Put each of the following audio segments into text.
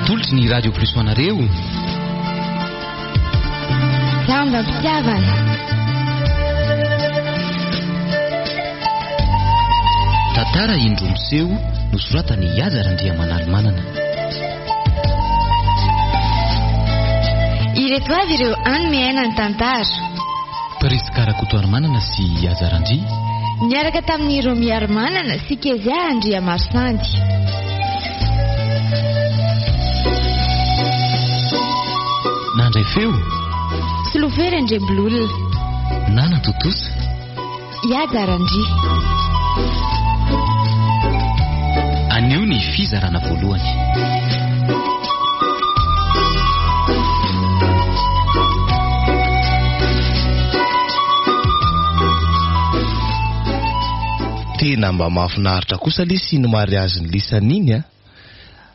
Tolotry ny radio plus anareo. Lamba mpitiavana. Tantara indro miseho nosoratany Azara Andriamanalmanana. Ireto avy ireo any ny tantara. Presy Karakotoarmanana sy Azara Andry niaraka tamin'ny Romi Armanana sy Kezia Andriamasandy. Nandray feo Slofery Andrebololona. Nana Totosa Azara Andry. anio ny fizarana voalohany. Tena mba mahafinaritra kosa lisy ny mariazy ny lisan'iny a.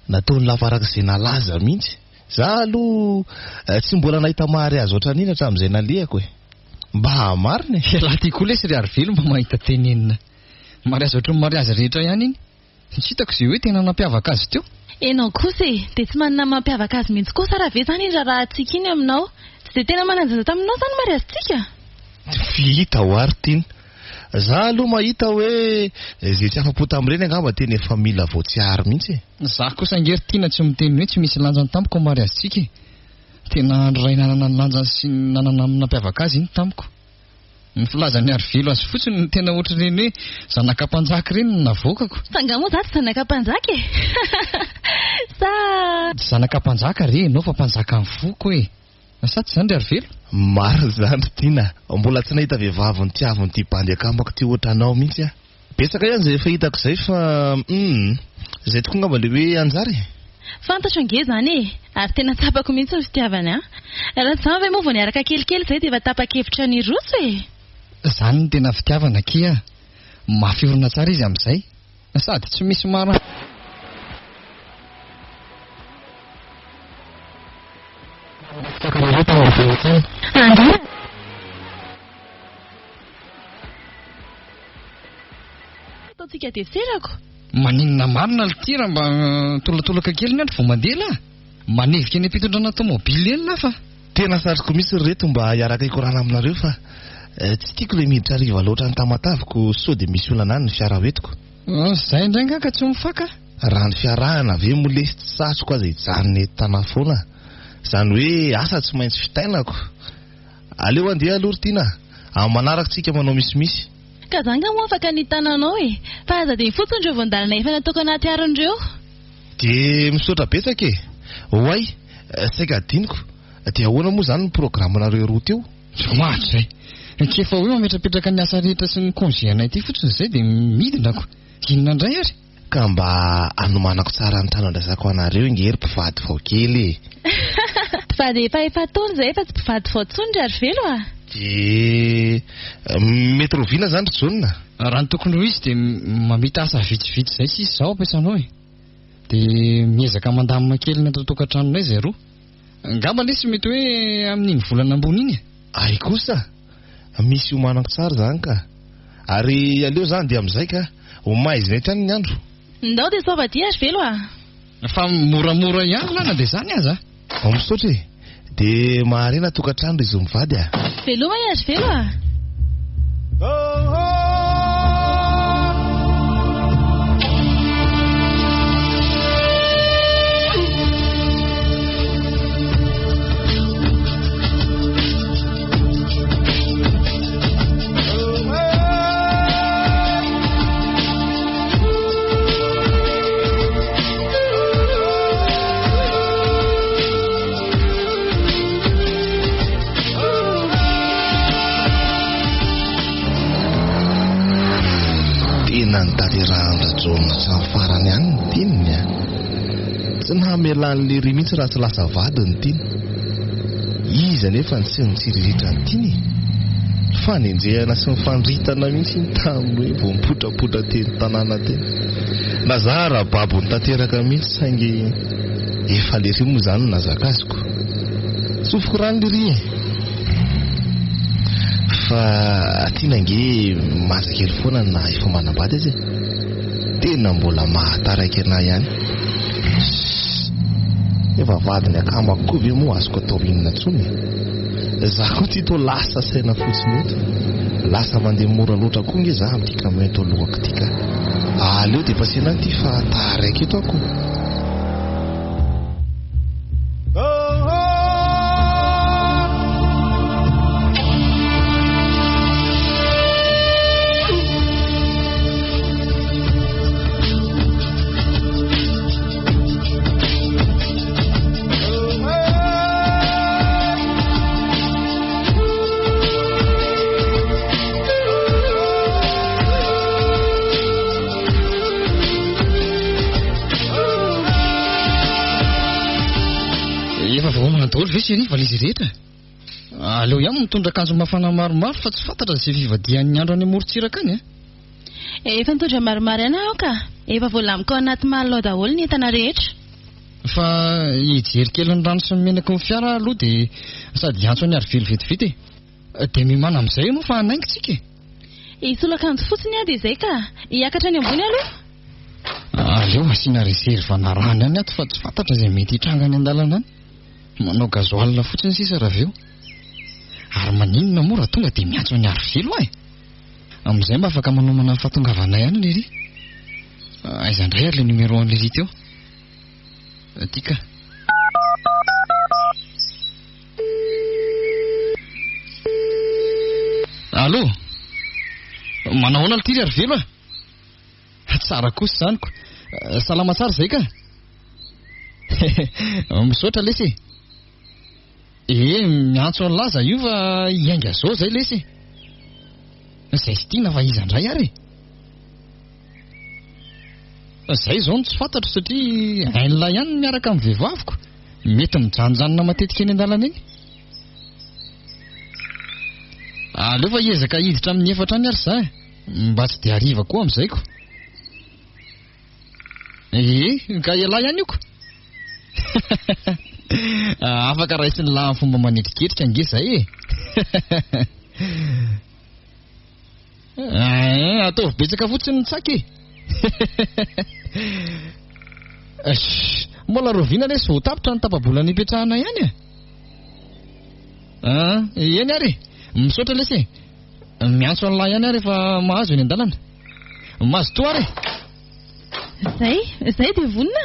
Nataony lafarak'izay nalaza mihitsy. Za aloha tsy mbola nahita mariazy ohatran'iny hatramin'izay nalehako e. Mba marina e. Laha ty koa lesy ry Arvelo mba mahita tenenina mariazy ohatran'ny mariazy rehetra ihany iny. Tsy hitako izay hoe tena nampiavaka azy teo. Enao kosa e, dia tsy manana mampiavaka azy mihitsy kosa raha ve zany raha tsika iny aminao. Tsy dia tena mananjana taminao zany mariazintsika. Vita ho ary tiny. Za aloha mahita hoe izay tsy afa-po tamin'ireny angamba tena efa mila voatsiary mihitsy e. Za kosa angery tiana tsy miteny hoe tsy misy lanjany tamiko ao mariazintsika. Tena ray nanana ny lanjany sy nanana nampiavaka azy iny tamiko. Ny filazan'ny Arvelo azy fotsiny ny tena ohatran'ny hoe zanakam-panjaka ireny no navoakako. Sangamo za tsy zanakam-panjaka e. Sa zanakam-panjaka re enao fa mpanjaka amin'ny foko e. Sady zany ry Arvelo? Maro zany tiana. Mbola tsy nahita vehivavy ny tiaviny ty bandy akambako ty ohatranao mihitsy a. Betsaka ihany izay efa hitako izay fa izay tokoa ngamba le hoe anjary. Fantatro ange zany e. Ary tena tapako mihitsy ny fitiavana. Raha tsy zany ve moa vao niaraka kelikely izay dia efa tapa-kevitra ny roso e. Zany ny tena fitiavana kia. Mafiorina tsara izy amin'izay. Sady tsy misy mara. Ataontsika deserako. Maninona marina litira mba tolatolaka kely ny andro vao mandela. Manevika ny ampitondrana tomobily eny lafa. Tena sariko misy reto mba hiaraka ikorana aminareo fa tsy tiako le miditra riva loatra ny tamataviko sao dia misy olana any ny fiara hoetiko. Zay indray nga ka tsy mifaka. Raha ny fiarahana ave molesy tsy satroko aza hijanony tana foana. Zany hoe asa tsy maintsy fitainako. Aleo andeha aloha tiana. Amin'ny manaraka tsika manao misimisy. Ka zany nga moa afaka ny tananao e. Fa aza dia fotsiny ireo voandalina efa nataoko anaty aron'ireo. Dia misaotra betsaka e. Hoay, saika adiniko. Dia ahoana moa zany ny programanareo roa teo? Matry zay. Kefa hoe mametrapetraka ny asa rehetra sy ny konzianay ity fotsiny izay dia midinako. Inona indray ary? Ka mba anomanako tsara ny trano andrasako anareo ingery mpivady vao kely e. Mpivady efa taona izay efa tsy mpivady vao tsony ry Arvelo a. Mety roviana zany ry jonina. Raha ny tokony ho izy dia mamita asa vitsivitsy izay sisy izao ampiasanao e. Dia miezaka mandamina kely ny atotokantranonay izay roa. Ngamba lesy mety hoe amin'iny volana ambony iny. Ay kosa. Misy homanako tsara zany ka. Ary aleo zany dia amin'izay ka homaizina hatrany ny andro. Ndao dia saova dia Arvelo a. Fa moramora ihany lana dia zany aza. Misaotra e. Dia maharena tokantrano izy mivady a. Veloma i Arvelo a. Nantaderahandrajona sa farany ihany ny tininy a. Tsy nahamelan'ny lery mihitsy raha tsy lasa vady ny tiny. Iza nefa ny tsy nitsiririritra ny tiny. Fanenjehana sy nyfandritana mihitsy ny tamin'ny hoe vao mipotrapotra teny tanàna teny. Nazara babo ny tanteraka mihitsy saingy efa lery moa zany no nazakaziko. Tsofoko rano lery e. Fa tianange mazakely foana na efa manambady azy e. Tena mbola mahataraiky anay ihany. fa vadiny akamo koa ve moa azoko atao inona tsony. Zaho koa ty to lasa saina fotsiny eto. Lasa mandeha mora loatra koa nge zaho amin'ity kamento alohako ty ka. Aleo dia pasena ty fa taraiky eto ako. Valizy rehetra aleo ihany mitondra akanjo mafana maromaro fa tsy fantatra izay fivadian'ny andro any amorontsiraka any efa mitondra maromaro ihany aho ka efa voalamiko anaty malao daholo ny entana rehetra fa hijery kely ny rano sy ny menaka ny fiara aloha dia sady antso any ary velovety dia mimana amin'izay moa fa hanaingitsika isola akanjo fotsiny aho dia izay ka hiakatra any ambony aloha aleo asiana reserve na rano any ato fa tsy fantatra izay mety hitranga any an-dalana any manao gazoalina fotsiny sisa raha aveo ary maninona moa raha tonga dia miantso ny arivelo amin'izay mba afaka manomana ny fahatongavana ihany lery aiza indray ary le numéro an'lery teo tika allo manao hoana ty ry arivelo tsara kosa zanyko salama tsara zay ka misaotra lesy miantso ny laza io fa hiainga zao zay lesy zay sy tiana fa iza indray ary zay zao no tsy fantatro satria hain'lahy ihany miaraka amin'ny vehivaviko mety mijanonjanona matetika eny an-dalana eny aleo fa hiezaka hiditra amin'ny efatra any ary za mba tsy dia hariva koa amin'izayko ka ialahy ihany ioko afaka raisy ny lahy fomba manetriketrika ange zay ataovy betsaka fotsiny ny tsaky mbola roviana le sy ho tapitra ny tapabola ny ipetrahana ihany eny ary misaotra lesy miantso an'lahy ihany ary efa mahazo eny an-dalana mahazo to ary zay dia vonina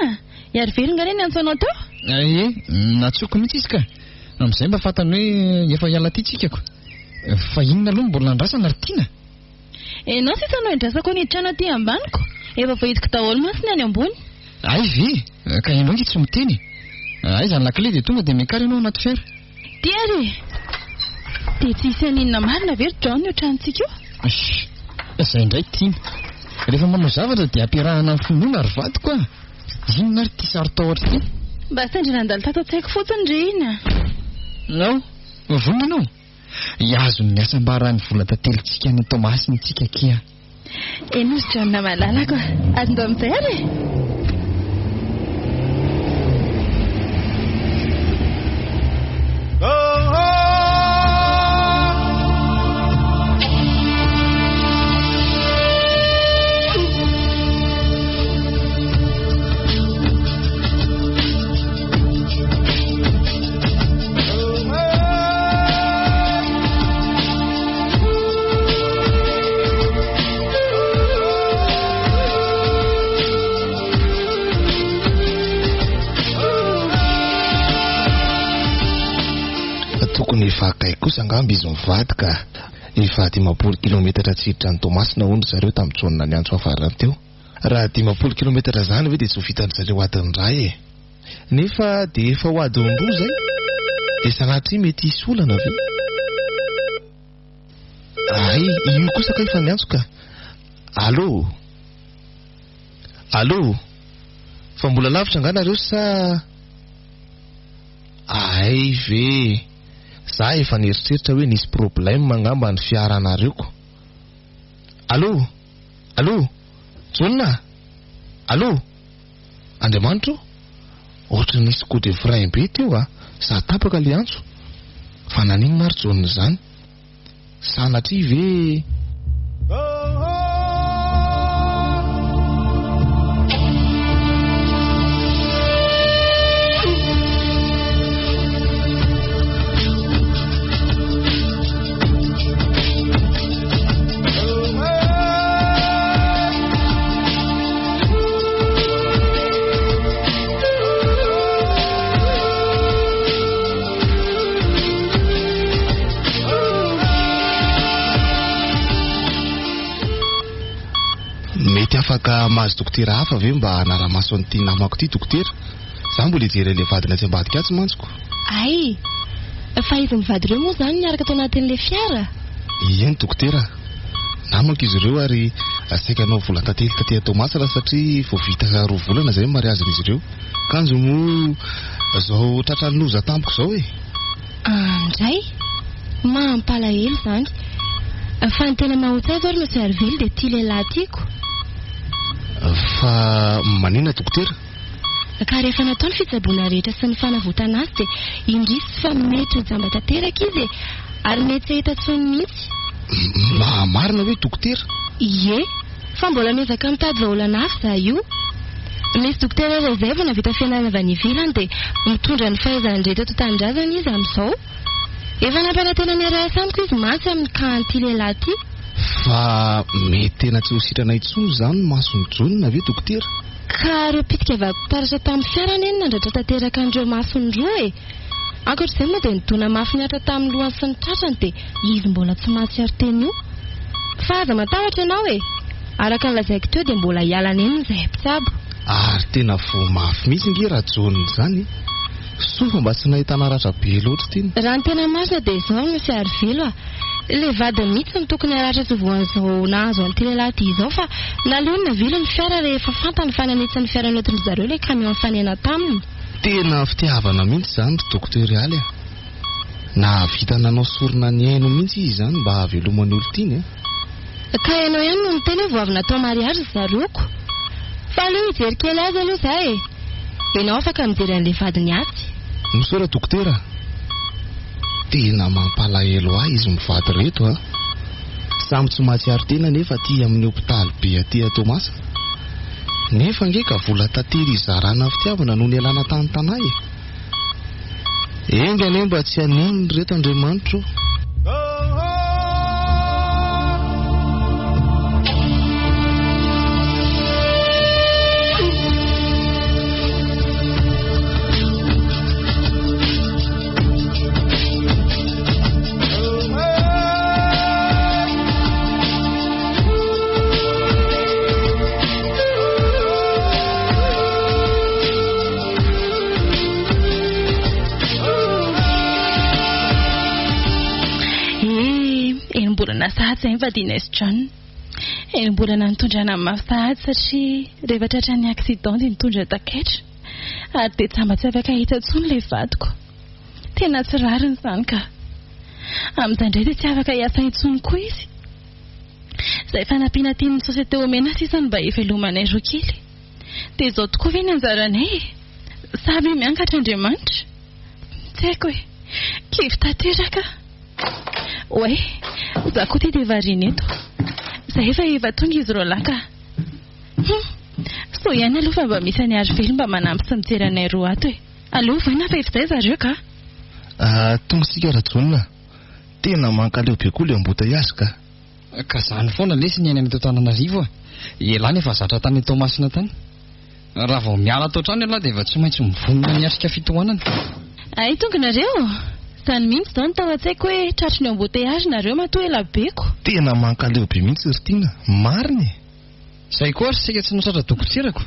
iary velonga reny antso anao teo natsoko mihitsy izy ka amin'izay mba fantany hoe efa hiala ty tsikako fa inona aloha mbola andrasana ry tiana enao sisa anao indrasako niditra ty ambaniko efa vohitiko daholo masiny any ambony ay ve ka ianao nge tsy miteny aiza ny lakile dia tonga dia miakary ianao anaty fiara ty ary dia tsy hisy aninona marina very drao ny oatrantsika io zay indray tiana rehefa manao zavatra dia ampiarahana ny finoana ary vady koa inona ary ty sary tahotra ty mba sendra nandalo tato-tsaiko fotsiny re ina nao vonina anao hiazo ny asam-barany vola tatelontsika ny Tomasy ny tsika kia enosy dramina malalako azo amin'izay ary efa akaiky kosa angamba izy mivady ka efa 10 kilometatra tsiditra ny Tomasy naondry zareo tamin'ny tsonina ny antso afarany teo raha 10 kilometatra zany ve dia tsy ho vitan'ny zareo adiny ray nefa dia efa ho adiny roa zay dia sanatria mety hisy olana ve io kosa ka efa niantso ka allo fa mbola lavitra nga nareo sa ve za efa nieritreritra hoe nisy problème mangamba ny fiaranareo allo tsonina allo Andriamanitra ohatra nisy coup de frein be teo za tapaka le antso fa naninona ary tsonina zany sanatria ve mahazo dokotera hafa ve mba hanara-maso an'ity namako ity dokotera? Zaho mbola hijery ilay vadina tsy ambadika atsy mantsiko. Ay, fa izy mivady ireo moa izany miaraka tao anatin'ilay fiara? Eny dokotera, namako izy ireo ary saika anao vola tantely taty Tomasa raha satria vao vita 2 volana izay mariazin'izy ireo. Kanjo moa izao tratran'ny loza tampoko izao e. Andray, mampalahelo izany. Fa ny tena mahotsy azy ary Monsieur Harville dia ity lehilahy tiako. Fa manina dokotera? Ka rehefa natao ny fitsaboana rehetra sy ny fanavotana azy dia indrisy fa mety hojamba tanteraka izy ary mety tsy hita tsony mihitsy. Marina hoe dokotera? Ie, fa mbola miezaka mitady vahaolana hafa izaho io. Misy dokotera rezerva navita fianarana avy any ivelany dia mitondra ny fahaizany rehetra to tanindrazana izy amin'izao. Efa nampianatena ny ray asamiko izy matsy amin'ny kan'ity lehilahy ity. Fa mety tena tsy ho sitrana intsony izany ny masony jonina ve dokotera? Ka ireo pitika vakotaratra tamin'ny fiarana eny nandratra tanteraka an'ireo masony roa e. Ankoatr'izay moa dia nidona mafy niatra tamin'ny lohany sy ny tratrany dia izy mbola tsy mahatsiaro teny io. Fa aza matahotra ianao e. Araka ny lazaiko teo dia mbola hialana eny izay mpitsabo. Ary tena vao mafy mihitsy nge raha jonina izany. Sofa mba tsy nahitana ratra be loatra tiny. Raha ny tena marina dia izao Monsieur Harville ilay vadiny mihitsy ny tokony haratra tsy voan'izao nahazo an'ity lehilahy ity izao fa naleony navilo ny fiara rehefa fantany fananitsan'ny fiara noentin'ny zareo ilay camion fanena taminy. Tena fitiavana mihitsy izany doktorialy a. Na vita nanao sorona ny haino mihitsy izy izany mba havelomany olo tiny. Ka hainao ihany no niteny vao avy natao mariazy zareoko. Fa aleo hijery kely azy aloha izahay e. Ianao afaka mijery an'ilay vadiny atsy. Misaora dokotera. Tena mampalahelo ahy izy mivady reto a. Samy tsy mahatsiaro tena nefa aty amin'ny hopitaly be aty Tomasa. Nefa nge ka vola tantery izarana fitiavana noho ny alana tany tanahy e. Enga ane mba tsy haninony reto Andriamanitro. Sahady izay mivadiana John. Mbola nantondrana mafy sahady satria rehefa tratra ny accident dia nitondra taketra. Ary dia tsy mba tsy afaka hita intsony ilay vadiko. Tena tsy rariny izany ka. Amin'izay indray dia tsy afaka hiasa intsony koa izy. Izay fanampiana tian'ny sosiete omena sisa mba hivelomanay roa kely. Dia izao tokoa ve ny anjaranay? Saby miankatra Andriamanitra. Tsy haiko hoe kivy tanteraka. Oe, za koa dia variana eto. Izay efa tonga izy roa lahy ka. So ihany aloha fa mba misy any Harville mba manampy sy mijery anay roa ato e. Aloha vaina fa efizay zareo ka. Tonga sika rajonina. Tena mankaleo be koa ilay embouteillage ka. Ka izany foana lesy ny any amin'ny Antananarivo a. Elany efa zatra tany Tomasina tany. Raha vao miala tao trano ialahy dia efa tsy maintsy mivonona niatrika fitohanana. Ay tonga nareo. Izany mihitsy izao ny tao an-tsaiko hoe tratry ny embouteillage nareo matoa ela beko. Tena mankaleo be mihitsy Ritina. Marina. Izay koa ary sika tsy notratra dokotserako.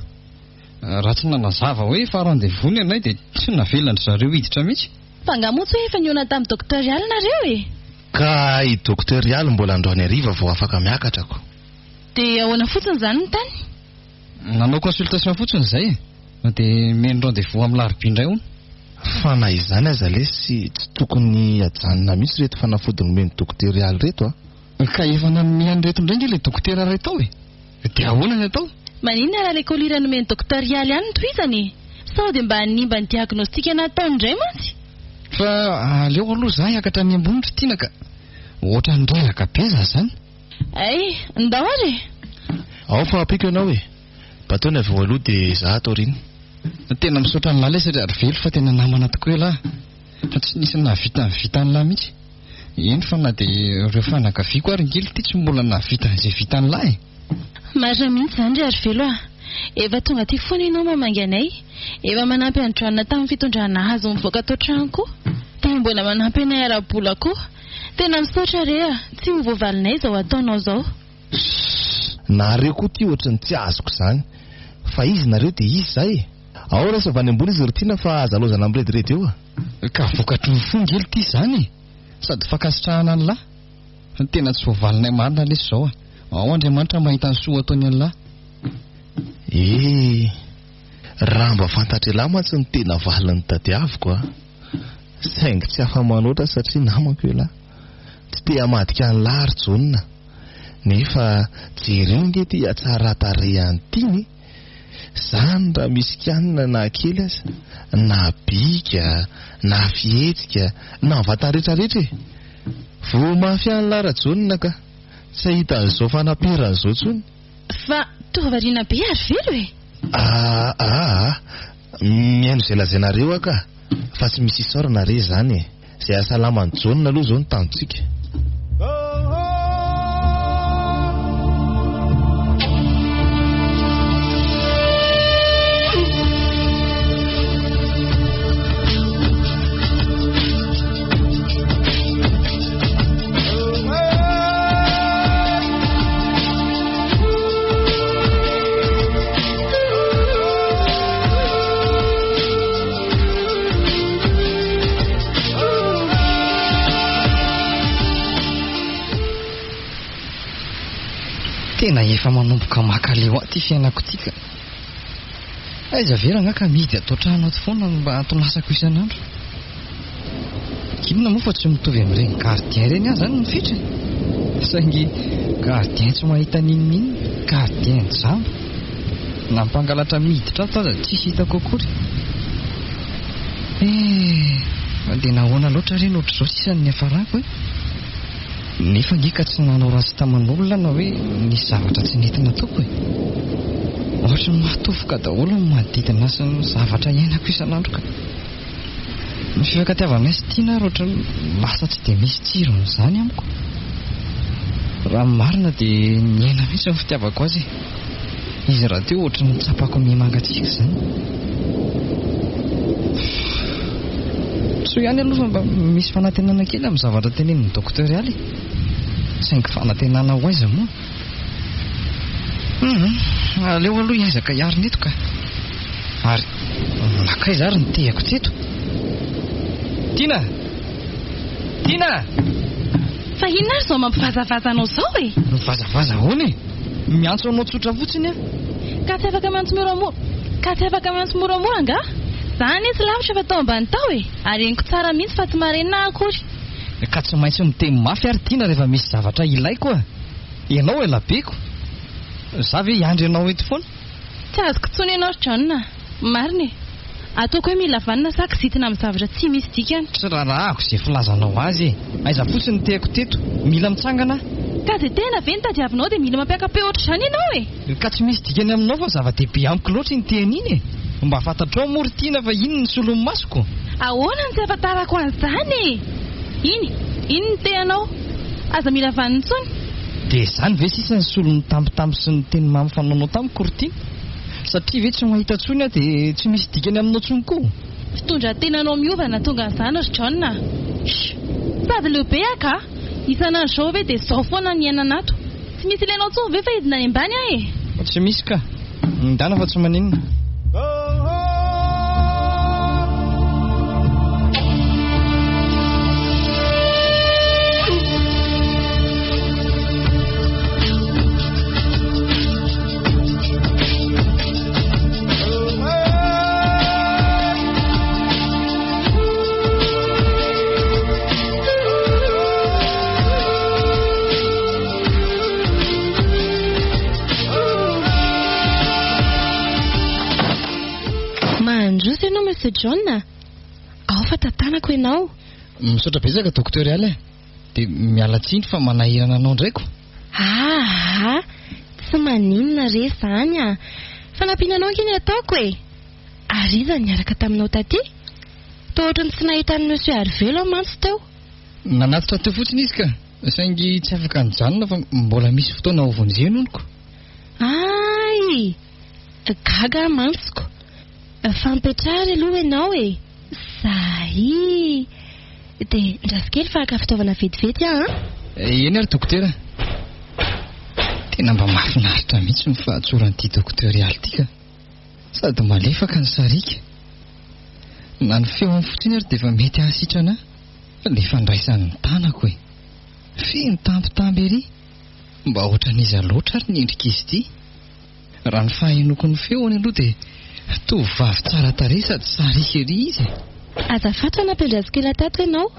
Raha tsy nanazava hoe faran-devony ianay dia tsy navelana zareo hiditra mihitsy. Fa ngamotsy hoe efa niona tamin'ny doktorialy nareo e. Ka i doktorialy mbola androany hariva vao afaka miakatrako. Dia ahoana fotsiny izany ny tany? Nanao consultation fotsiny izay dia meno rendez-vous amin'ny larobia indray hono. Fa na izany aza lesy tsy tokony hajanona mihitsy reto fanafodiny meno doktorialy reto a. Ka efa nanome reto indray ilay dokotera ray tao e. Dia ahoana ny atao? Maninona raha ilay kolira nomeny doktorialy ihany tohizany? Sao dia mba hanimba ny diagnostika nataony indray mantsy? Fa aleo aloha za hiakatra ny ambony Ritina ka. Ohatra niraraka be za zany. Ay, ndao ary. Ao fa apiko ianao e. Bataony avy aloha dia za atao riny. Tena misaotra ny lahy lesy Harville fa tena namana tokoa lahy. Fa tsy nisy navita ny lahy mihitsy. Eny fa na dia ireo fanakaviako ary ngely ity tsy mbola navita izay vita ny lahy. Marina mihitsy izany Harville a. Efa tonga ty foana ianao mamangy anay. Efa manampy androanina tamin'ny fitondrana hazo mivoaka tao trano koa. Dia mbola manampy anay ara-bola koa. Tena misaotra re a. Tsy ho voavalinay izao ataonao izao. nareo koa ty ohatry ny tsy azoko izany fa izy nareo dia izy zay ao rasa avy any ambony izy rotiana fa azalozana ami'rediredy eo ka vokatry ny fongely ty izany sady fakasitrahana ny lahy tena tsy voavalinay marina lesy izao ao Andriamanitra mahita ny soa ataony any lahy raha mba fantatry lahy mantsy ny tena valin'ny tadiaviko saingy tsy afa-manoatra satria namako io lahy tsy te hamadika ny lahy ary jonina nefa jerynge ty atsara tarehany tiny zany raha misy kanina na kely aza na bika na fihetsika na vatany rehetrarehetra vo mafy any lahy rajonina ka tsy ahita an'izao fanamperan'izao tsony fa tovariana be ary velo miaino izay lazainareo aka fa tsy misy isaorana re zany izay asalamany jonina aloha zao ny tanontsika tena efa manomboka makaleo ty fiainako tika aiza verana ka midy atao trano ato foana mba antonasako isan'andro kinona moa fa tsy mitovy amin'ireny gardien ireny ahy zany mifitra saingy gardien tsy mahita ninninina gardien jambo na mpangalatra miditra ato aza tsisy hitako akory dia nahoana loatra ireny ohatr'izao sisan'ny hafarako nefa ngeka tsy nanao ratsy taman'olona na hoe nisy zavatra tsy nentina toko ohatra ny mahatofoka daholo ny manodidina sy ny zavatra iainako isan'andro ka ny fifankatiavanay sy tiana ary ohatra lasa tsy dia misy tsiron'izany amiko raha marina dia ny aina mihitsy ny fitiavako azy izy raha teo ohatra ny tsapako mimangatsika izany so ihany aloha fa mba misy fanantenana kely amin'ny zavatra tenenin'ny doktorialy saingy fanantenana ho aiza moa aleo aloha iazaka hiary neto ka ary nakaiza ary nitehako tseto Tina fa inona ary zao mampivazavazanao zao mivazavaza hoany miantso anao tsotra fotsiny ka tsy afaka miantso moramora nga zany izy lavitra fa tao ambany tao ary eniko tsara mihitsy fa tsy marenina akory ka tsy maintsy miteny mafy ary Tina rehefa misy zavatra ilaiko ianao elabeko za ve iandry ianao eto foana tsy azoko tsony ianao ry John mariny ataoko hoe mila vanina saka zitina amin'ny zavatra tsy misy dikany tsy rahako izay filazanao azy aiza fotsiny tehako teto mila mitsangana ka dia tena ve ny tadiavinao dia mila mampiakape ohatra izany ianao ka tsy misy dikany aminao fa zava-dehibe amiko loatra ny tehan'iny mba fantatrao mory Tina fa iny ny solon'ny masoko ahoana ny tsy afantarako an'izany iny ny tehanao aza mila vaniny tsony dia izany ve sisa ny solon'ny tampotampo sy ny teny mamy fanaonao tamiko Tina satria ve tsy mahita tsony dia tsy misy dikany aminao tsony koa fitondra tenanao miovana tonga n'izany ry John sady lehibe aka isan'andro zao ve dia zao foana ny iainana ato tsy misy ilainao tsony ve fa idina any ambany tsy misy ka ndana fa tsy maninona John ao fa tantanako ianao misaotra betsaka doktorialy dia miala tsiny fa manahirana anao ndraiko tsy maninona re zany fanampiananao kiny ataoko ary iza niaraka taminao taty toa ohatrany tsy nahita ny monsieur Arvelo mantsy teo nanatitra teo fotsiny izy ka saingy tsy afaka nijanona fa mbola misy fotoana ovonjenoniko gaga mantsiko fampetrary aloha ianao zahy dia ndrasikely fa aka fitaovana vetivety eny ary dokotera Tena mba mahafinaritra mihitsy ny fahatsoran'ity doktorialy ity ka. Sady malefaka ny sarika. Na ny feo amin'ny fotsiny ary dia efa mety ahasitrana le fandraisan'ny tanako e. Feno tampotamby ery. Mba ohatran'iza loatra ary ny endrika izy ity. Raha ny fahenoko ny feony aloha dia tovovavy tsara tarehy sady sarika ery izy. Azafady nampendrazikela tato ianao.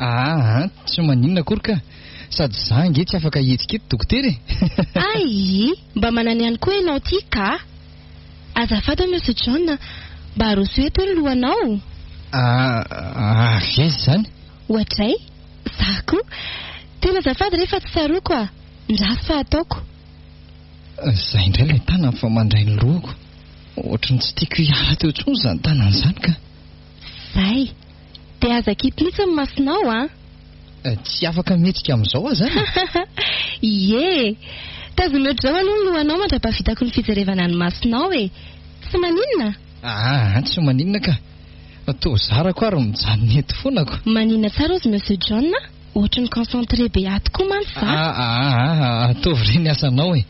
Tsy maninona akory ka. Sady za nge tsy afaka hihetsika eto dokotera e. Ai, mba manana ihany koa ianao ity ka. Azafady Monsieur John, mba aroso eto ny lohanao. Vezy zany. Ohatray, za koa. Tena azafady rehefa tsy saroko a. Ndraso fa ataoko. Zay indray ilay tanany fa mandray ny lohako. Ohatrany tsy tiako hiala teo intsony izany tanany izany ka. Zay, dia aza kito mihitsy ny masonao a. Tsy afaka mihetsika amin'izao a zany. Ie, tazomeo zao aloha ny lohanao mandra-pavitako ny fijerevana ny masonao e. Tsy maninona? Tsy maninona ka. Toa zarako ary mijanona eto foanako. Maninona tsara ozy Monsieur John? Ohatra ny concentré be ato koa mantsy za. Ataovy ireny asanao e.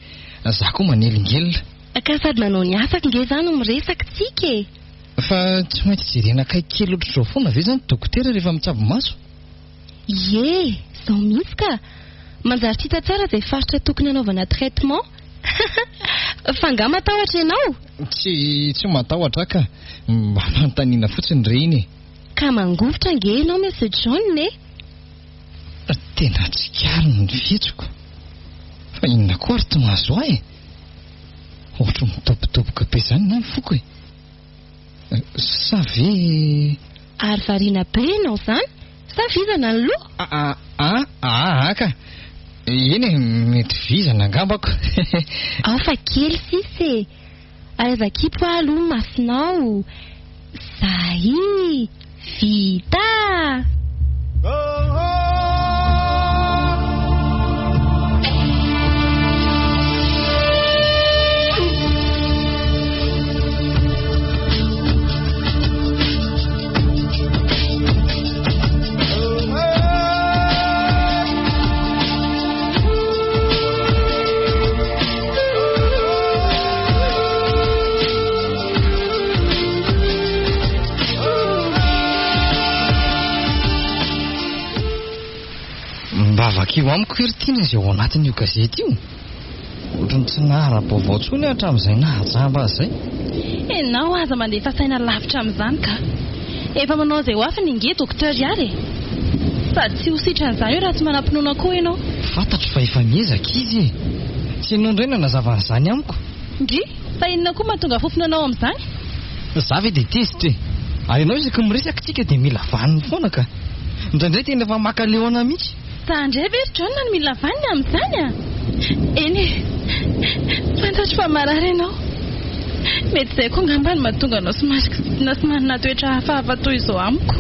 Za koa manelingelina. Ka sady manao ny asaka nge zany no miresaka tsika e. Fa tsy maintsy jerena kaiky kely ohatr' izao foana ve zany dokotera rehefa mitsabo maso? Ie, zao mihitsy ka. Manjary tita tsara izay faritra tokony anaovana traitement. Fa nga matahotra ianao? Tsy matahotra ka. Mba fanontaniana fotsiny reny. Ka mangovotra nge ianao Monsieur John ne? Tena tsikariny ny fihetsiko. Fa inona koa ary tsy mahazo ahy e. Ohatra mitobotoboka be zany na ny foko e. Sa ve... Ary variana be ianao zany? Sa vizana ny loha? Ka. Eny e, mety vizana angambako. Ao fa kely sisy e. Ary aza-kipo aloha masinao. Zay, vita. Vakio amiko heritiana izay ao anatin'io gazety io. Ohatrany tsy nahara-baovao tsony hatramin'izay nahajamba zay. Enao aza mandefa saina lavitra amin'izany ka. Efa manao izay ho afiny nge doktorialy e. Sady tsy ho sitran'izany io raha tsy manam-pinoana koa ianao. Fantatro fa efa miezaka izy e. Tsy ianao indray nanazavan'izany amiko. Ndry, fa inona koa mahatonga fofonanao amin'izany? Za ve dia tezitra e. Ary ianao isaky miresaka tsika dia mila vaniny foana ka. Indraindray tena efa makaleona mihitsy. Tandray very John ny mila vaniny amin'izany a. Eny, fantatro fa marary ianao. Mety izay koa ngambany mahatonga anao somary manana toetra hafahafa toy izao amiko.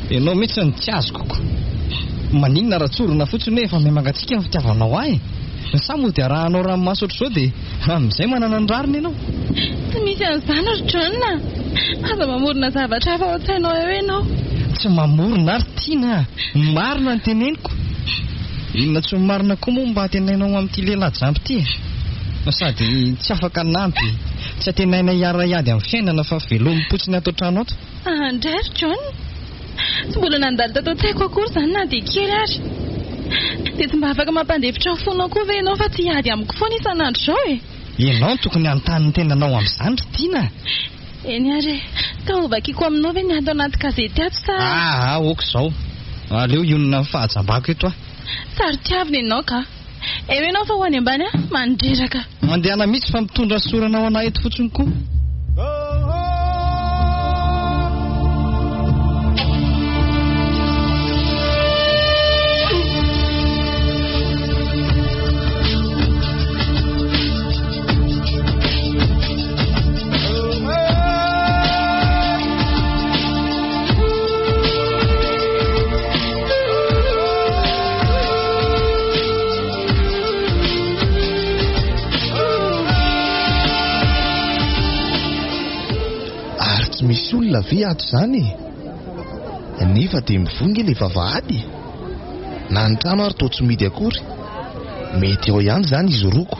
Ianao mihitsy ny tsy azoko ko. Maninona raha tsorona fotsiny hoe efa miamangatsika ny fitiavanao ahy. Ny sa moa dia raha anao ranomasy ohatr'izao dia amin'izay manana ny rariny ianao. Tsy misy an'izany ry John. Aza mamorona zavatra hafa ao an-tsainao eo ianao. Tsy mamorona ary tiana. Marina ny teneniko. Inona tsy marina koa moa mba hatenainao amin'ity lehilahy jampy ity e. Sady tsy afaka nampy. Tsy hatenaina hiara-hiady amin'ny fiainana fa velomim-potsiny ato trano ato. Andray ry John. Tsy mbola nandalo tato an-tsaiko akory izany na dia kely ary. Dia tsy mba afaka mampandevitra ny fonao koa ve ianao fa tsy hiady amiko foana isan'andro izao e. Ianao tokony anontany ny tenanao amin'izany ry tiana. Eny ary, ka ho vakiko aminao ve ny ato anaty gazety ato sa... Oko izao. Aleo ionona ny fahajambako eto ah. Sary tiavina ianao ka. Eo ianao fa ho any ambany a, mandreraka. Mandehana mihitsy fa mitondra soranao anay eto fotsiny koa. Misy olona ve ato zany nefa dia mivonga ilay vavahady. Na ny trano ary toa tsy midy akory. Mety eo ihany zany izy roko.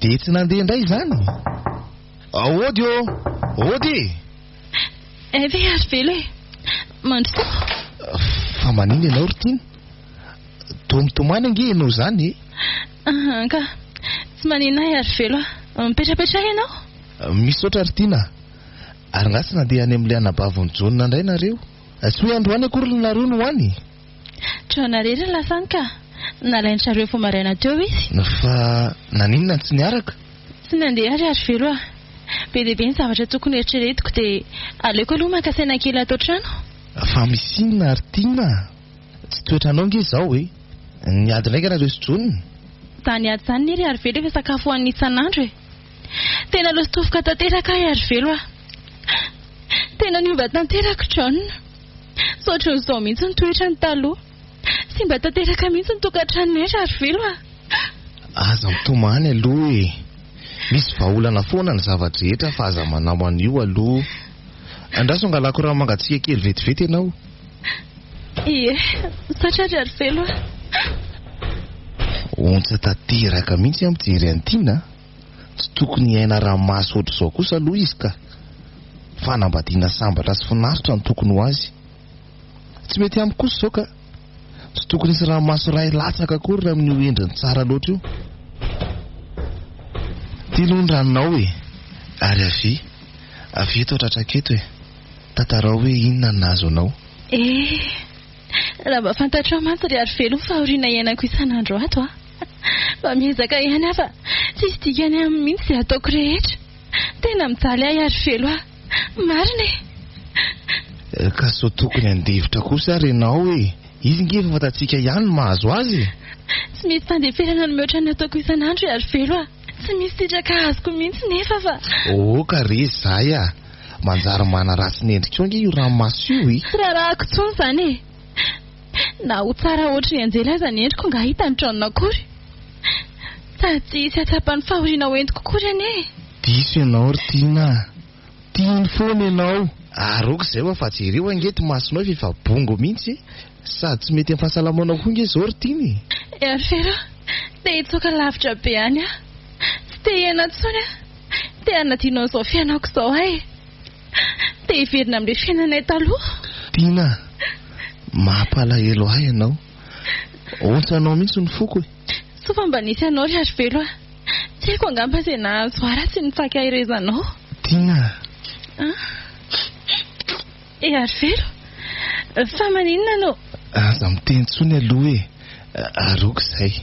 Dia tsy nandeha indray zany. Ody ô, ody. Ve ary velo e. Mandro fa manino ianao Ritina? Tomitomany ange ianao zany e? Ka tsy manina ary velo mipetrapetraka ianao? Misaotra Ritina. Ary nga tsy nandeha any amin'ilay anabavon'ny Jona indray nareo? Tsy hoe androany akory nareo no hoany? Jona rery lasany ka nalainy sareo fo maraina teo izy. Fa naninona tsy niaraka? Tsy nandeha ary velo be dia be ny zavatra tokony eritreretiko dia aleoko aloha makasaina kely ato trano. Fa misy inona Ritina? Tsy toetranao nge izao e? Niady ndraika nareo sy Jona? Niady zany nery ary velo efa sakafo hoan'ny isan'andro e. Tena losotofoka tanteraka ary velo tena niova tanteraka John. Soatran'izao mihitsy ny toetra ny taloha. Sy mba tanteraka mihitsy ny tokantrano ary velo Aza mitomany aloha e. Misy vahaolana foana ny zavatra rehetra fa aza manao an'io aloha. Andraso angalako raha mangatsika kely vetivety ianao. Ie, satria ary velo Ontsa tanteraka mihitsy ampijery an'itiana. Tsy tokony iaina ranomasy ohatr'izao kosa aloha izy ka. Fanambadiana sambatra sy finaritra no tokony ho azy. Tsy mety amiko kosa izao ka. Tsy tokony isy ranomasy iray latsaka akory raha amin'io endriny tsara loatra io. Tino ny ranonao e? Ary avy eto tratraketo e. Tantarao hoe inona ny nahazo anao? Raha mba fantatrao mantsy ry ary velo fa oriana iainako isan'andro ato mba miezaka ihany fa tsisy dikany amin'ny mihitsy izay ataoko rehetra. Tena mijaly ahy ary velo marina e. Ka sao tokony andevitra kosa ary ianao e. Izy nge fa fantatsika ihany mahazo azy. Tsy misy fandeferana no mihoatra ny ataoko isan'andro ary velo tsy misy sitraka azoko mihitsy nefa fa ka re zay manjary manaratsy ny endrika io nge io ranomasy io e. Tsy raharaako tsony zany e. Na ho tsara ohatry ny anjely aza ny endriko nga hita ny tranona akory. Tsy hisy atsapany fahoriana hoentiko kory ane. Diso ianao Ritina. Tiany foana ianao. Aroko izay fa jereo angety masonao efa bongo mihitsy. Sady tsy mety amin'ny fahasalamanao koa nge izao Ritina. Ary vero te hitsoka lavitra be any tsy te hiaina tsony te hanadinao izao fiainako izao te hiverina amin'ilay fiainanay taloha. Tina, mampalahelo ahy ianao. Ontsanao mihitsy ny foko e. Sofa mba nisy anao ry ary velo tsy haiko angamba izay nahazo aratsy ny fakahirezanao. Tina. Ary velo fa maninona no aza miteny tsony aloha e. Aroko izay.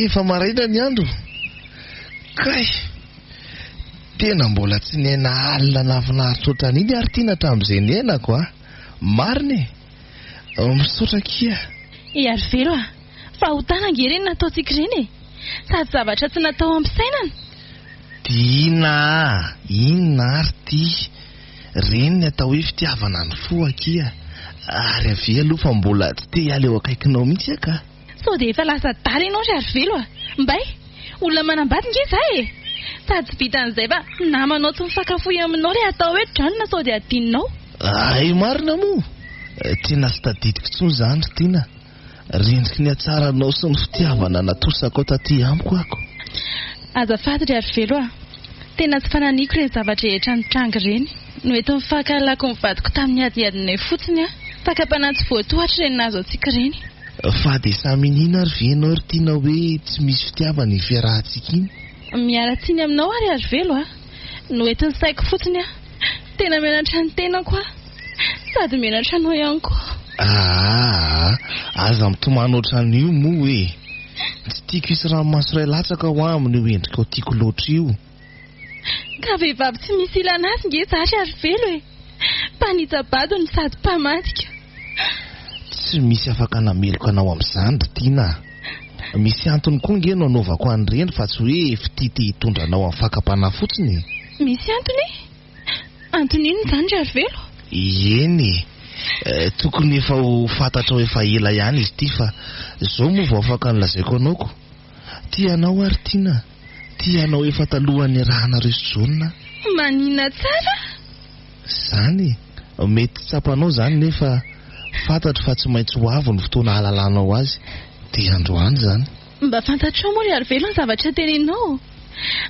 Efa maraina ny andro. Kay, tena mbola tsy niaina alina nafinaritra ohatran'iny ary Tina hatramin'izay niainako marina e. Misaotra kia. Ary velo fa hotana nge ireny nataontsika ireny sady zavatra tsy natao ampisainana. Tina, inona ary ty? Reny ny atao hoe fitiavana ny fo akia. Ary avy aloha fa mbola tsy te hiala eo akaikinao mihitsy ka. Sao dia efa lasa dala ianao ry ary velo mbay olona manambady nge izay sady tsy vitan'izay fa namanao tsy mifakafoy aminao ry atao hoe John sao dia adinonao. Marina moa. Tena sy tadidiko tsony izany Tina. Rendriky ny hatsaranao sy ny fitiavana natosako ao taty amiko ako. Azafady ry ary velo tena tsy fananiko ireny zavatra rehetra ny trango ireny no eto mifahakalako mivadiko tamin'ny adiadinay fotsiny fakapanatsy voatohatra ireny nahazo antsika ireny. Fa dia samy inona ary venao ry Tina hoe tsy misy fitiavana iferahantsika iny? Miaratsiny aminao ary ary velo no eto ny saiko fotsiny tena menatra ny tenako sady menatra anao ihany koa. Aza mitomany ohatran'io moa e. Tsy tiako hisy ranomasy iray latsaka ho aminy io endrika ao tiako loatra io. Ka vehivavy tsy misy ilana azy nge zary ary velo mpanitsabadony sady mpamadika. Tsy misy afaka nameloka anao amin'izany Tina. Misy antony koa nge no anaovako an'ireny fa tsy hoe fitity hitondra anao amin'ny fakam-panahy fotsiny. Misy antony? Antony inona izany ry Arivelo? Eny, tokony efa ho fantatra efa ela ihany izy ity fa izao moa vao afaka nolazaiko anaoko. Tianao ary Tina, tianao efa talohan'ny rahanareo John. Manina tsara? Zany, mety tsapanao zany nefa fantatro fa tsy maintsy ho avy ny fotoana halalanao azy. Dia androany zany. Mba fantatrao moa ry Arivelo ny zavatra teninao.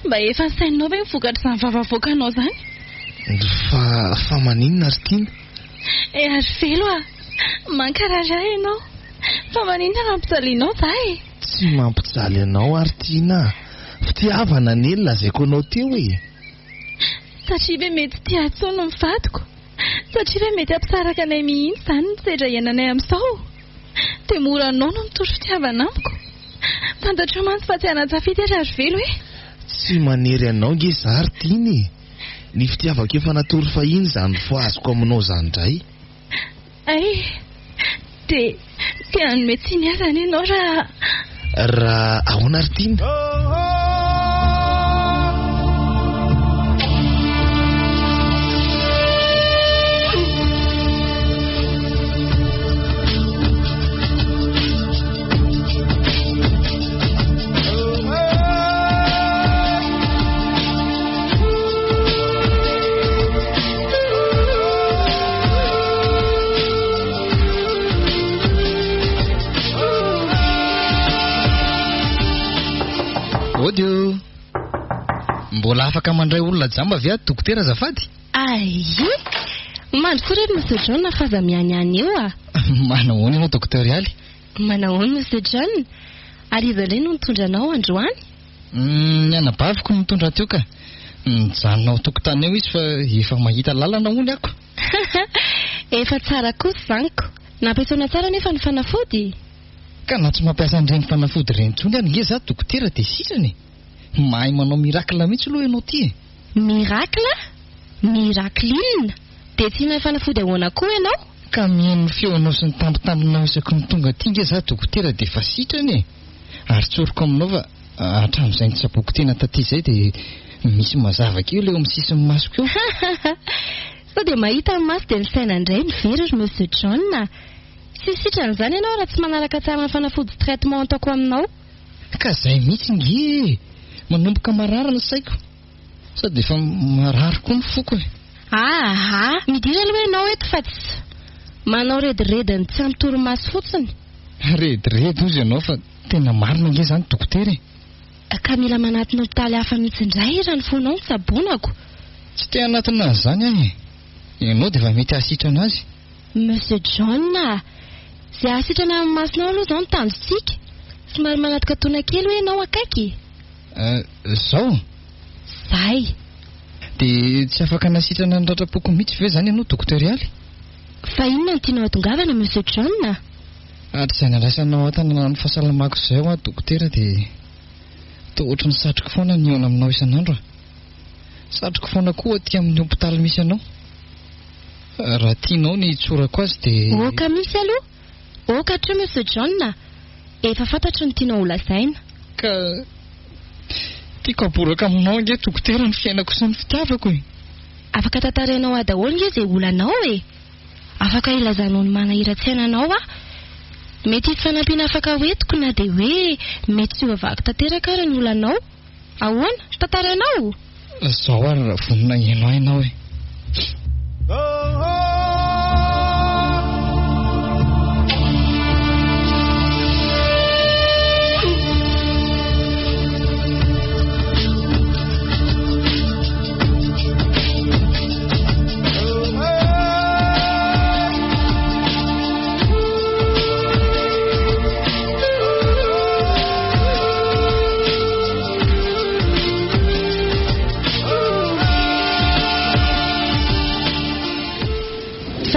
Mba efa sainao ve mivokatra izany vavavoakanao zany? Fa maninona ry Tina? Arivelo mankarara ianao. Fa maninona mampijalianao zahay? Tsy mampijaly anao ary Tina. Fitiavana nely lazaiko anao teo e. Satria ve mety tia atsono ny vadiko? Satria ve mety ampisaraka anay mihitsy zany ny sedra iananay amin'izao? Dia mora anao no mitoro fitiavana amiko. Fantatrao mantsy fa tsy hanasafidy ary Arivelo e? Tsy manery anao nge zary Tina. Ny fitiavako efa natory fahiny zany foaziko aminao zany indray. Dia hanome tsy ny azany ianao raha ahoana ry Tina? Odio. Mbola afaka mandray olona jamba avy dokotera azafady? Mandry koa rery Monsieur John faza mianiany eo Manahoana ianao dokotera Yaly? Manahoana Monsieur John? Ary izy ireny no nitondra anao androany? Ny anabaviko nitondra teo ka. Mijanona ao tokotany eo izy fa efa mahita lalana hono ako. Efa tsara kosa zaniko. Nampiasaina tsara nefa ny fanafody. Ka na tsy mampiasa an'ireny fanafody ireny intsony any nge za dokotera dia sitrany. Mahay manao mirakla mihitsy aloha ianao ty. Mirakla? Mirakla inona? Dia tsy mahay fanafody ahoana koa ianao? Ka mihaino feonao sy ny tambitambinao isaky ny tonga ty nge za dokotera dia efa sitrany. Ary tsoriko aminao fa hatramin'izay ny tsaboako tena taty izay dia misy mazava keo ilay amin'ny sisin'ny masoko eo. Sao dia mahita ny maso dia ny saina indray mivery ry Monsieur John. Tsy sitran'izany ianao raha tsy manaraka tsara ny fanafody traitement ataoko aminao. Ka izay mihitsy nge manomboka marary ny saiko. Sady efa marary koa ny foko e. Midira aloha ianao eto fa tsy manao redirediny tsy ampy torimaso fotsiny. Rediredy ozy ianao fa tena marina nge zany dokotera e. Ka mila manaty ny hopitaly hafa mihitsy indray raha ny fonao ny sabonako. Tsy te anatina an'izany ahy e. Ianao dia efa mety ahasitrana azy. Monsieur John, izay ahasitrana amin'ny masonao aloha izao ny tanjontsika. Somary manatika taona kely hoe ianao akaiky. Zao? Zay. Dia tsy afaka nasitrana ny ratrapoko mihitsy ve zany ianao dokotera Yaly? Fa inona no tianao atongavana Monsieur John? Izay nandraisanao an-tanana ny fahasalamako izay ho dokotera dia toa ohatran'ny satroko foana ny eo aminao isan'andro. Satroko foana koa aty amin'ny hopitaly misy anao. Raha tianao ny tsorako azy dia... Oka misy aloha. Oka hatreo Monsieur John. Efa fantatro ny tianao ho lazaina. Ka tiako aboraka aminao nge dokotera ny fiainako sy ny fitiavako e. Afaka tantarainao adaholy nge izay olanao e. Afaka ilazanao ny manahira-tsainanao Mety hisy fanampiana afaka hoentiko na dia hoe mety tsy ho avaky tanteraka ary ny olanao. Ahoana? Tantarainao? Zao ary raha vonina ianao e.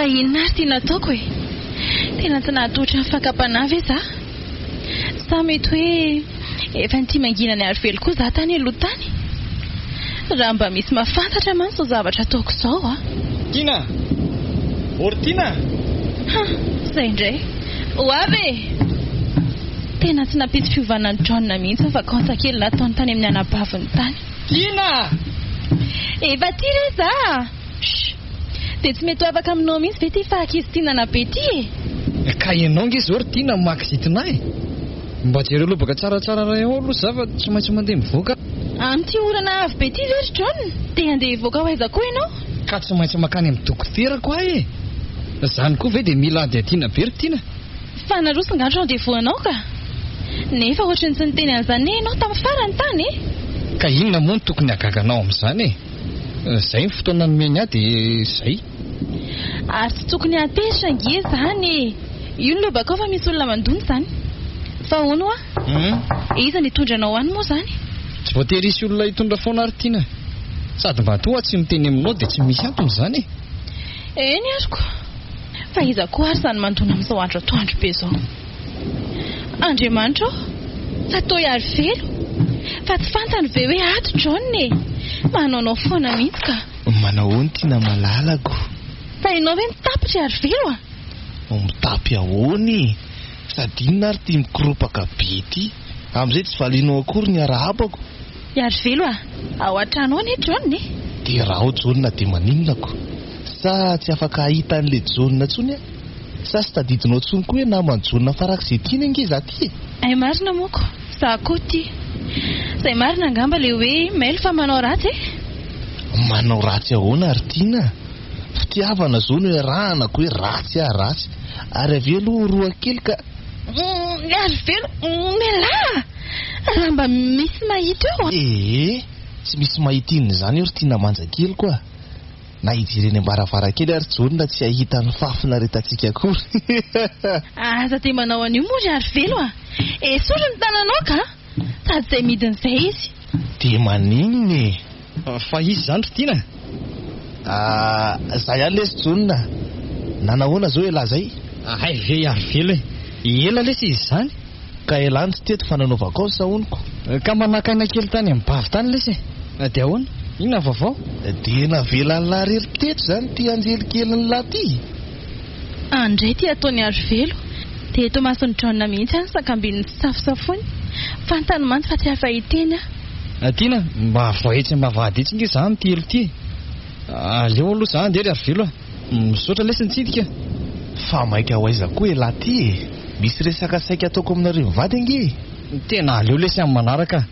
Inona ary tiana ataoko e? Tena tsy nahatotra ny fakapanahy ve za? Sa mety hoe efa ny tia mangina ny Arivelo koa za tany aloha tany? Raha mba misy mahafantatra mantsy ny zavatra ataoko izao Tina! Ortina! Izay indray. Ho avy! Tena tsy nampitsy fiovanan'ny John mihitsy ny vakansa kely nataony tany amin'ny anabaviny tany. Tina! Efa ty re za! Dia tsy mety ho afaka aminao mihitsy ve ty fahakizy tinana be ty e? Ka ianao nge zao ry Tina makizitinay. Mba jereo lobaka tsaratsara ray ao aloha za fa tsy maintsy mandeha mivoaka. Amin'ity orana avy be ty ve ry John? Dia andeha hivoaka ho aiza koa ianao? Ka tsy maintsy makany amin'ny dokotera koa e. Zany koa ve dia mila adiadiana be ry Tina? Fa narosongandro randevoanao ka? Nefa ohatrany tsy niteny an'izany ianao tamin'ny farany tany e? Ka inona moa no tokony hagaganao amin'izany e? Zay ny fotoana nomeny ahy dia zay. Ary tsy tokony hatezitra nge zany e. Io ny lobaka ao fa misy olona mandony zany. Fa hono a? Iza ny hitondranao any moa zany? Tsy voatery isy olona hitondra foana ary Tina. Sady mba toa tsy miteny aminao dia tsy misy antony zany e. Eny ariko. Fa iza koa ary zany mandona amin'izao andro atoandro be zao. Andriamanitra fa toy ary velo. Fa tsy fantany ve hoe ato John e? Manaonao foana mihitsy ka. Manao ahoana Tina malalako? Fa ianao ve mitapitra ary velo a? Mitapy ahoany? Sady inona ary tia mikoropaka be ty? Amin'izay tsy valinao akory ny arahabako. Ary velo a? Ao an-trano any John e? Dia raha ao John dia maninonako? Sa tsy afaka ahita an'ilay John ntsony a? Sa tsy tadidinao ntsony koa hoe naman John farak'izay tiana nge za ty? Ay marina moako. Za koa ty. Zay marina angamba le hoe mail fa manao ratsy e? Manao ratsy ahoana ary Tina? Fitiavana zao no iarahanako hoe ratsy ratsy. Ary avy aloha roa kely ka. Ary velo mela. Raha mba misy mahita eo. Tsy misy mahita inona zany eo ry Tina manja kely koa. Na hijereny ambaravarakely ary John tsy ahita ny fafina retantsika akory. Aza dia manao an'io moa ry ary velo a. Esorry ny tananao ka? Sady izay midin'izay izy. Dia maninona e? Fa izy zany ry Tina? Zay ihany lesy John. Nanahoana zao ela zay? Hay ve ary velo e. Ela lesy izy zany. Ka elany tsy teto fananovako ao sahoniko. Ka manakana kely tany amin'ny bavy tany lesy e. Dia ahoana? Inona vaovao? Dia navelan'ny lahy rery teto zany ty anjely keliny lahy ty. Andray ty ataony ary velo. Dia eto masony John mihitsy any sakambin'ny safosafony. Fantany mantsy fa tsy afahiteny a. Tina, mba voahetsy mba vady itsy nge za amin'ity elo ty. Aleo aloha za andeha ry ary velo a. Misaotra lesy nitsidika. Fa maika ho aiza koa elahy ty e? Misy resaka saika ataoko aminareo mivady nge? Tena aleo lesy amin'ny manaraka.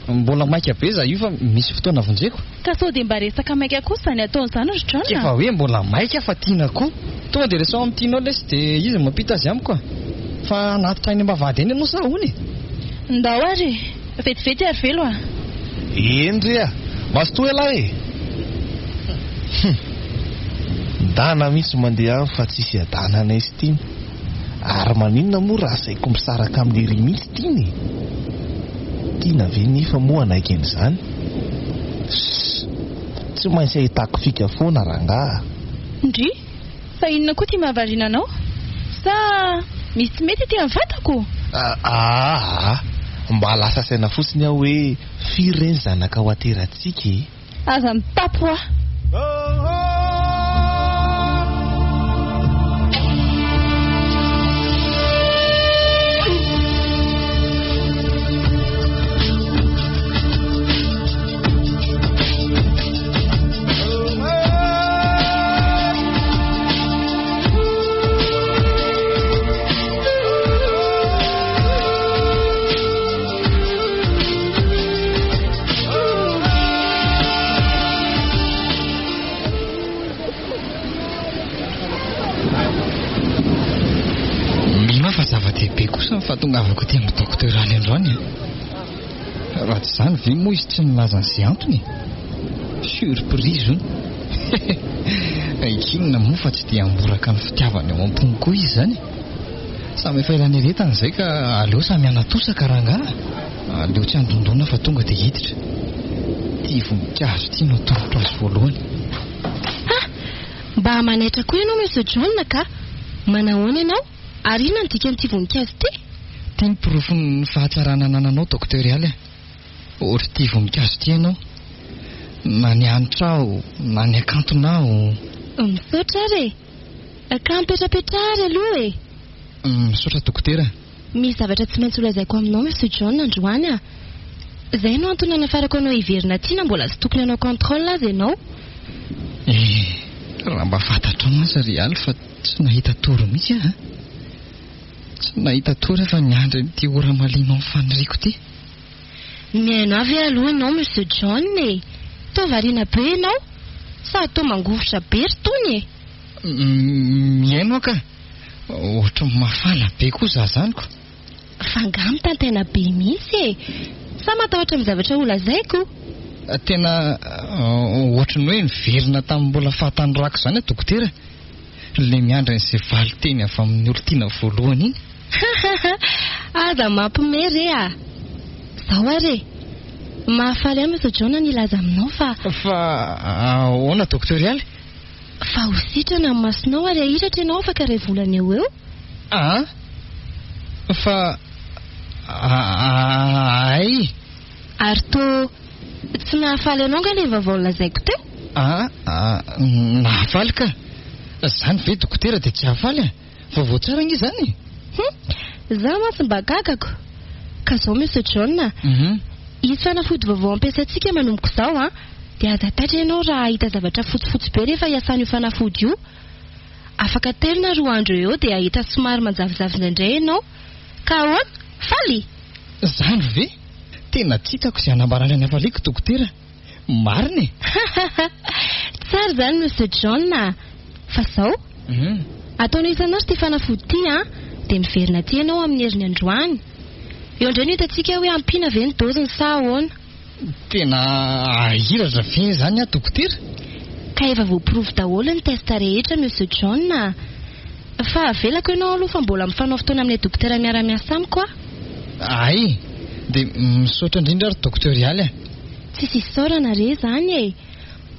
Mbola maika be za io fa misy fotoana vonjeko. Ka sao dia mba resaka maika kosa zany ataon'izany ry John. Efa hoe mbola maika fa Tina koa. Tonga dia resao amin'ny tianao lesy dia izy mampita azy amiko a. Fa anaty ainy mbavady eny ianao sa hony? Ndao ary vetivety ary velo a. Eny ry a, masotoa elahy e. Dana misy mandeha aminy fa tsisy adanana izy Tina. Ary maninona moa raha saiko misaraka amin'ny ry mihitsy Tina e? Tina ve nefa moa anaiky an'izany? Tsy maintsy ahitako fika foana rangaha. Ndry? Fa inona koa ty mahavariana anao? Sa misy tsy mety ty amin'ny vatako? Mba lasa saina fotsiny aho hoe firy reny zanaka ho aterantsika e? Aza mitapo a. Zava-dehibe kosa ny fahatongavako ty amin'ny dokoteraly androany. Raha tsy izany ve moa izy tsy nilaza an'izay antony? Surprise inona moa fa tsy dia amboraka ny fitiavany ao am-pony koa izy zany. Samy efa ilany eretany izay ka aleo samy anatosaka rangaha. Aleo tsy andondona fa tonga dia hiditra. Ty voninkazo ty no atolotra azy voalohany. Mba manaitra koa ianao Monsieur John ka? Manahoana ianao? Ary inona ny dikan'ity voninkazo ty? Ty ny porofony fahatsarana anananao dokoteraly. Ohatra ty voninkazo ty ianao. Na ny hanitra aho, na ny akantonao. Misaotra ary. Ka mipetrapetrary aloha e. Misaotra dokotera. Misy zavatra tsy maintsy holazaiko aminao Monsieur John androany a. Izay no antony nafarako anao hiverina tiana mbola tsy tokony hanao contrôle azy ianao. Raha mba fantatro mantsy ry aly fa tsy nahita toro mihitsy a. Tsy nahita toro fa niandry n'ity ora malino amin'ny faniriako ity. Miaino avy aloha ianao Monsieur John e. Toa variana be ianao. Sa toa mangovotra be ry tony e. Miaino ka. Ohatra mafana be koa zazaniko. Fangamy tantaina be mihitsy e. Sa matahotra amin'ny zavatra holazaiko? Tena ohatra ny hoe niverina tamin'ny mbola fahatanyrako izany a dokotera. Le miandry n'izay valy teny avy amin'ny olontiana voalohany iny. Aza mampimery e a. Zao are. Mahafaly ahy Monsieur John nilaza aminao fa ahoana doktorialy? Fa ho sitrana amin'ny masonao ary ahiratra ianao afaka iray volana eo eo. Fa ay. Ary toa tsy nahafaly anao nga le vaovao lazaiko teo? Nahafaly ka. Zany ve dokotera dia tsy hahafaly a? Vaovao tsara nge zany. Za mantsy mba gagako. Ka zao Monsieur John izy fanafody vaovao ampiasaintsika manomboka izao a. Dia azatatra ianao raha ahita zavatra fotsifotsy be rehefa hiasana io fanafody io. Afaka 3 na 4 andro eo dia ahita somary manjavozavo indraindray ianao. Ka ahoana? Faly? Zany ve? Tena tsitako izay hanambarana ny hafaliako dokotera. Marina e. Tsara zany Monsieur John. Fa zao ataonao isan'andro ity fanafody ity a. Dia miverina ity ianao amin'ny herin'ny androany. Eo indray no hitantsika hoe ampiana ve ny doziny sa ahoana. Tena ahiratra ve zany a dokotera? Ka efa voaprovo daholo ny testa rehetra Monsieur John. Fa avelako ianao aloha fa mbola mifanao fotoana amin'ilay dokotera miara-miasa amiko a. Ay, dia misaotra indrindra ary doktorialy a. Tsisy isaorana re zany e.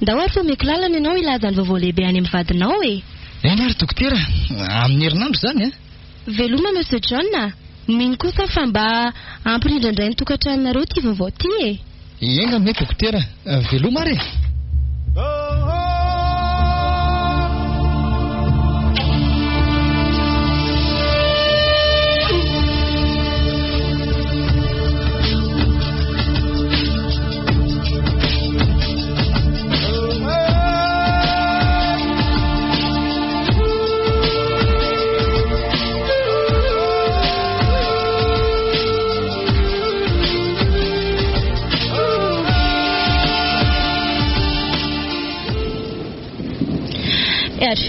Ndao ary fa omeko lalana ianao ilaza ny vaovao lehibe any amin'ny vadinao e. Eny ary dokotera, amin'ny herinandro zany a. Veloma Monsieur John. Mino kosa fa mba ampirindra indray ny tokantranonareo ity vaovao ity e. Enga me dokotera, veloma re.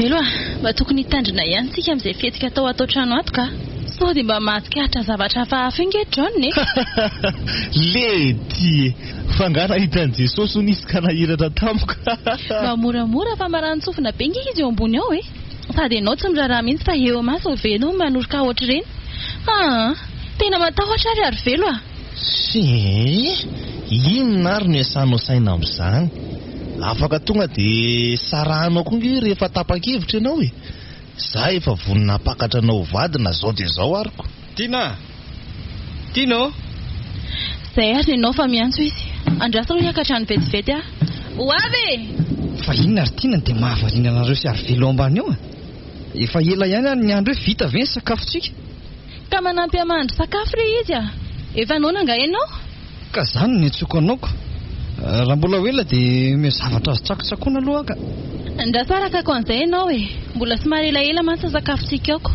Velo mba tokony hitandrina ihany tsika amin'izay fihetsika atao trano ato ka. Sao dia mba mahatsikaritra zavatra hafa inge John e. Le ty fangana hitan'i Jesosy nisy ka nahiratra tamiko. Mba moramora fa marantsofina be nge izy eo ambony ao e. Sady ianao tsy miraharaha mihitsy fa eo maso venao manoroka ohatr' ireny. Tena matahotra ary velo a. Inona ary no iasanao saina amin'izany? Afaka tonga dia sarahanao koa nge rehefa tapa-kevitra ianao e. Za efa vonina pakatra anao vadina zao dia zao ariko. Tina! Tino! Zay ary ianao fa miantso izy. Andrasa ro hiakatra ny vetivety a. Ho avy! Fa inona ary Tina dia mahavariana anareo sy ary velo ambany eo a. Efa ela ihany ary ny andro hoe vita ve ny sakafontsika. Ka manampy amahandro sakafo re izy a. Efa noana nga ianao? Ka zany ny antsoko anaoko. Raha mbola hoela dia me zavatra azo tsakotsakoana aloha ka. Andrasa arakako an'izay ianao e. Mbola somary elaela mantsy sakafontsika aoko.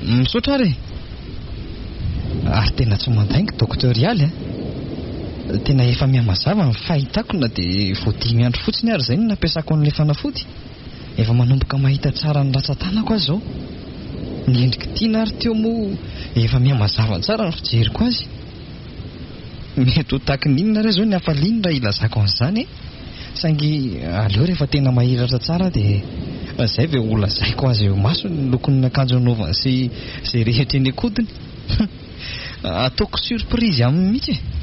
Misaotra ary. Ary tena tsy mandaingo doktorialy a. Tena efa mihamazava ny fahitako na dia vao 5 andro fotsiny ary izay no nampiasako an'ilay fanafody. Efa manomboka mahita tsara ny ratsan-tanako azy zao. Ny endrika tiana ary teo moa efa mihamazava tsara ny fijeriko azy. Mety ho taky ninona re zao ny hafaliany raha ilazako an'izany e. Saingy aleo rehefa tena mahiratra tsara dia izay ve olazaiko azy eo maso ny lokon'ny akanjo anaovany sy izay rehetra eny akodiny. Ataoko surprise aminy mihitsy e.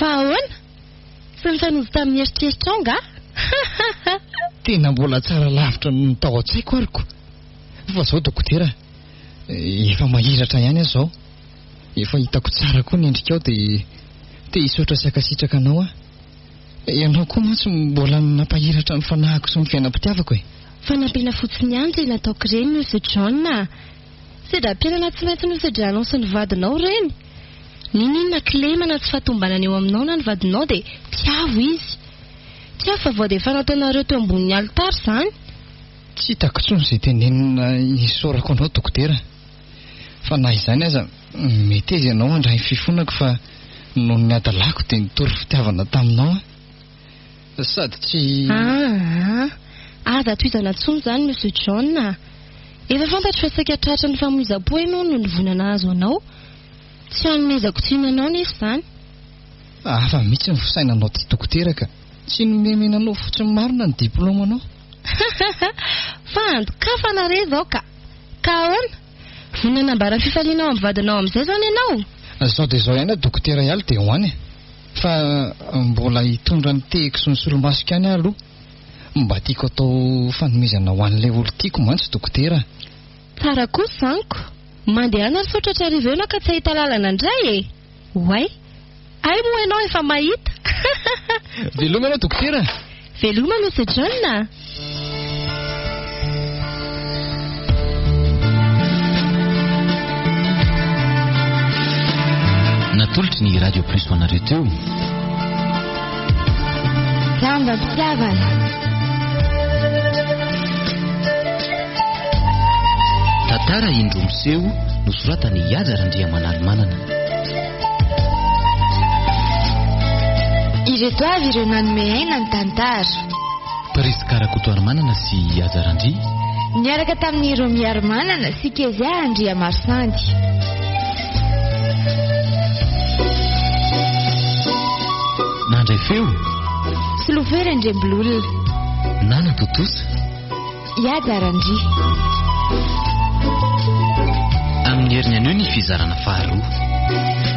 Fa ahoana? Sy nifanozy tamin'ny eritreritra ao nga? Tena mbola tsara lavitra no tao an-tsaiko ariko. Fa zao dokotera, efa mahiratra ihany aho zao. Efa hitako tsara koa ny endrikao dia hisotra siakasitraka anao ah. Ianao koa mantsy mbola nampahiratra ny fanahiko sy ny fiainam-pitiavako e. Fanampiana fotsiny ihany izay nataoko ireny Monsieur John. Sedram-piainana tsy maintsy nosedranao sy ny vadinao ireny. Ninona kilemana tsy fahatombanana eo aminao na ny vadinao dia tiavo izy. Tiavo fa vao dia efa nataonareo teo ambonin'ny alitara izany. Tsy hitako intsony izay tenenina isaorako anao dokotera. Fa na izany aza mety izy ianao handray fifonako fa noho ny adalako dia nitory fitiavana taminao ah. Sady tsy... aza toizana tsony izany Monsieur John. Efa fantatro fa saika tratra ny famoizam-po ianao no nivonana azo anao. Tsy hanomezako tsinanao nefa izany. Fa mihitsy ny fisainanao ty dokotera ka tsy nomenanao fotsiny marina ny diplomanao. Fa andokafana re zao ka ahoana? Vonana ny fifalinao amin'ny vadinao amin'izay zany ianao? Zao dia zao ihany dokotera ihany dia hoany. Fa mbola hitondra ny tehiko sy ny solomasoko ihany aloha. Mba tiako atao fanomezana ho an'ilay olo tiako mantsy dokotera. Tsara kosa zaniko. Mandeha ana sotra trariva eo ka tsy ahita lalana indray e. Way, ay moa ianao efa mahita. Veloma ianao dokotera? Veloma Monsieur John. Natolotry ny Radio Plus ho anareo teo. Lamba mpitiavana. Tantara indro miseho nosoratany Iazarandriamanalomanana. Ireto avy ireo nanome aina ny tantara. Parisy Karakotoarimanana sy Iazarandri niaraka tamin'ny Romi Armanana sy Kezia Andriamarosandy. Nandray feo Slovera Ndrembololona. Nana Totosa Iazarandri. amin'ny herinany eo ny fizarana faharoa.